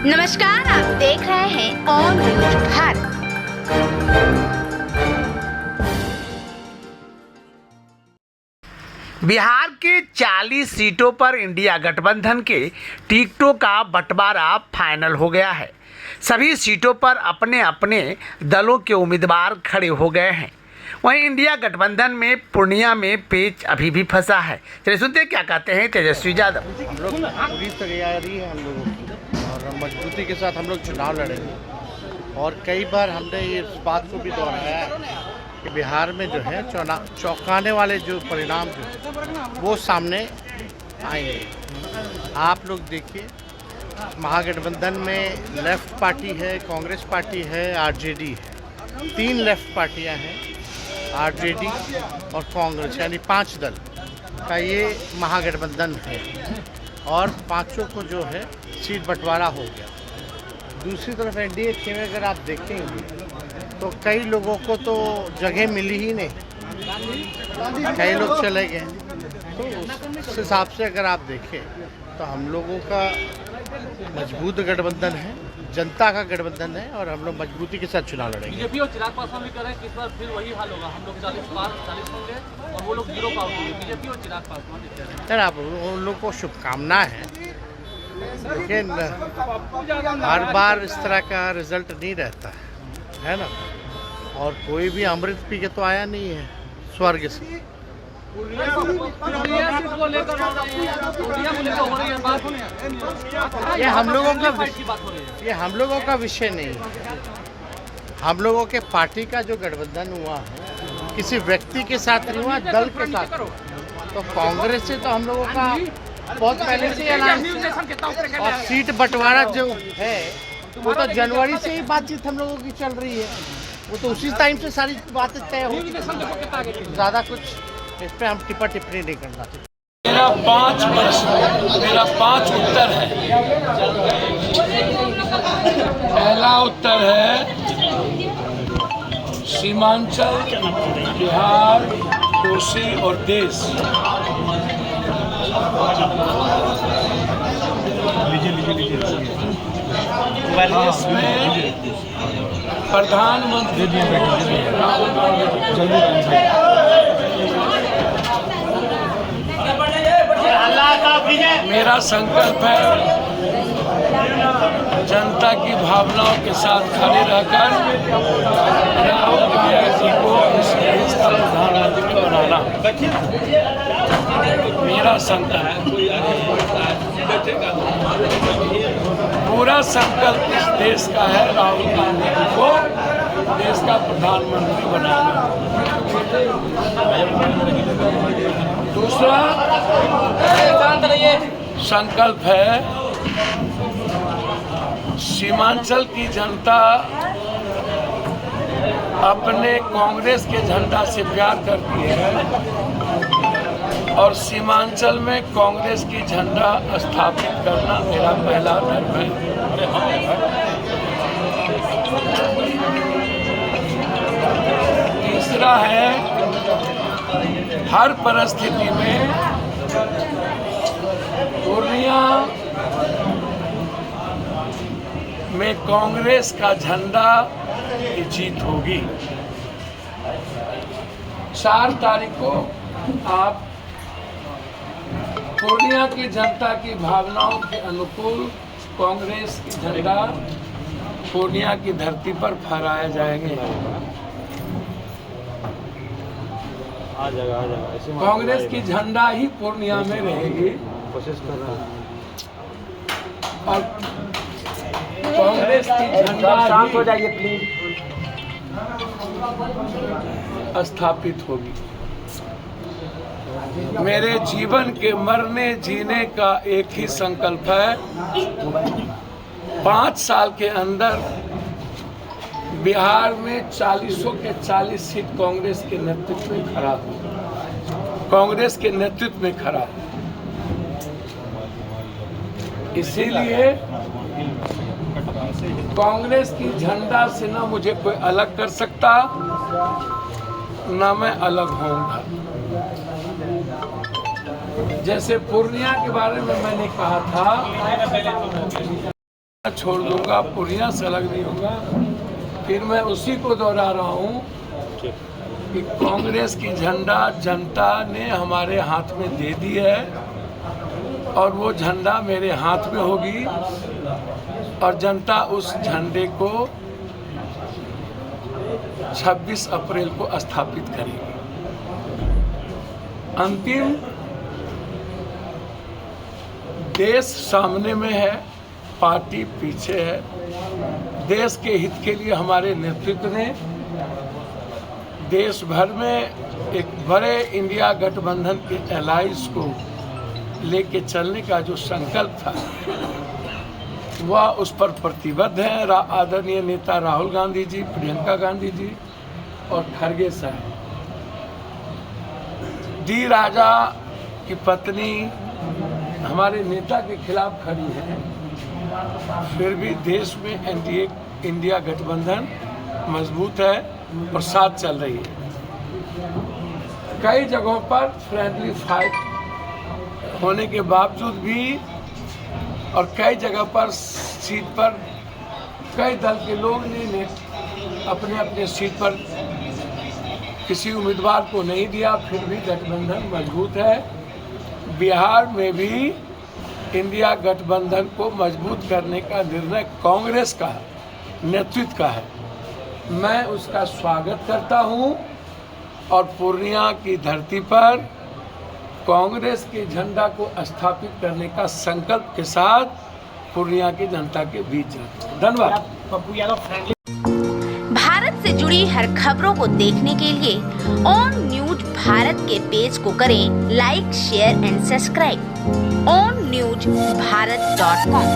नमस्कार, आप देख रहे हैं ऑन न्यूज भारत। बिहार के 40 सीटों पर इंडिया गठबंधन के टिकटों का बंटवारा फाइनल हो गया है। सभी सीटों पर अपने अपने दलों के उम्मीदवार खड़े हो गए हैं। वहीं इंडिया गठबंधन में पूर्णिया में पेच अभी भी फंसा है। चलिए सुनते हैं क्या कहते हैं तेजस्वी यादव। हम लोग पूरी तैयारी है हम लोगों की और मजबूती के साथ हम लोग चुनाव लड़ेंगे। और कई बार हमने इस बात को भी दोहराया है कि बिहार में जो है चौंकाने वाले जो परिणाम जो वो सामने आएंगे। आप लोग देखिए, महागठबंधन में लेफ्ट पार्टी है, कांग्रेस पार्टी है, आरजेडी है। 3 लेफ्ट पार्टियां हैं, आरजेडी और कांग्रेस, यानी 5 दल का ये महागठबंधन है और पांचों को जो है सीट बंटवारा हो गया। दूसरी तरफ एनडीए के में अगर आप देखेंगे तो कई लोगों को तो जगह मिली ही नहीं, कई लोग चले गए। तो उस हिसाब से अगर आप देखें तो हम लोगों का मजबूत गठबंधन है, जनता का गठबंधन है और हम लोग मजबूती के साथ चुनाव लड़ेंगे। बीजेपी और चिराग पासवान भी कह रहे हैं कि इस बार फिर वही हाल होगा, हम लोग 40 होंगे और वो लोग 0 पार होंगे। बीजेपी और चिराग पासवान भी कह रहे हैं। सर, आप उन लोग को शुभकामना है, लेकिन हर बार इस तरह का रिजल्ट नहीं रहता है ना। और कोई भी अमृत पी के तो आया नहीं है स्वर्ग से। ये हम लोगों का विषय नहीं है। हम लोगों के पार्टी का जो गठबंधन हुआ है किसी व्यक्ति के साथ नहीं हुआ, दल के साथ हुआ। तो कांग्रेस से तो हम लोगों का बहुत पहले से ऐलान, और सीट बंटवारा जो है वो तो जनवरी से ही बातचीत हम लोगों की चल रही है। वो तो उसी टाइम से सारी बातें तय हो। ज़्यादा कुछ इस पे हम टिप्पणी नहीं करना चाहिए। मेरा 5 प्रश्न, मेरा 5 उत्तर है। पहला उत्तर है सीमांचल, बिहार, कोसी और देश। इसमें प्रधानमंत्री मेरा संकल्प है जनता की भावनाओं के साथ खड़े रहकर राहुल गांधी जी को इस देश का प्रधानमंत्री बनाना मेरा संकल्प है। पूरा संकल्प इस देश का है राहुल गांधी जी को देश का प्रधानमंत्री बनाना। दूसरा संकल्प है सीमांचल की जनता अपने कांग्रेस के झंडा से प्यार करती है और सीमांचल में कांग्रेस की झंडा स्थापित करना मेरा पहला धर्म है। तीसरा है हर परिस्थिति में पूर्णिया में कांग्रेस का झंडा की जीत होगी। 4 तारीख को आप पूर्णिया की जनता की भावनाओं के अनुकूल कांग्रेस की झंडा पूर्णिया की धरती पर फहराए जाएंगे। कांग्रेस की झंडा ही पूर्णिया में रहेगी और कांग्रेस की झंडा शांत हो जाइए प्लीज स्थापित होगी। मेरे जीवन के मरने जीने का एक ही संकल्प है, 5 साल के अंदर बिहार में 40 के 40 सीट कांग्रेस के नेतृत्व में खड़ा हो, कांग्रेस के नेतृत्व में खड़ा हो। इसीलिए कांग्रेस की झंडा से ना मुझे कोई अलग कर सकता, ना मैं अलग होऊंगा। जैसे पूर्णिया के बारे में मैंने कहा था छोड़ दूंगा, पूर्णिया से अलग नहीं होगा। फिर मैं उसी को दोहरा रहा हूँ कि कांग्रेस की झंडा जनता ने हमारे हाथ में दे दी है और वो झंडा मेरे हाथ में होगी और जनता उस झंडे को 26 अप्रैल को स्थापित करेगी। अंतिम देश सामने में है, पार्टी पीछे है। देश के हित के लिए हमारे नेतृत्व ने देश भर में एक बड़े इंडिया गठबंधन के एलायंस को लेके चलने का जो संकल्प था वह उस पर प्रतिबद्ध है। आदरणीय नेता राहुल गांधी जी, प्रियंका गांधी जी और खड़गे साहब। डी राजा की पत्नी हमारे नेता के खिलाफ खड़ी है, फिर भी देश में एनडीए इंडिया गठबंधन मजबूत है और साथ चल रही है। कई जगहों पर फ्रेंडली फाइट होने के बावजूद भी और कई जगह पर सीट पर कई दल के लोग ने अपने अपने सीट पर किसी उम्मीदवार को नहीं दिया, फिर भी गठबंधन मजबूत है। बिहार में भी इंडिया गठबंधन को मजबूत करने का निर्णय कांग्रेस का नेतृत्व का है। मैं उसका स्वागत करता हूं और पूर्णिया की धरती पर कांग्रेस के झंडा को स्थापित करने का संकल्प के साथ पूर्णिया की जनता के बीच जाता हूं। धन्यवाद। भारत से जुड़ी हर खबरों को देखने के लिए ऑन न्यूज भारत के पेज को करें like, share and subscribe. On news भारत.com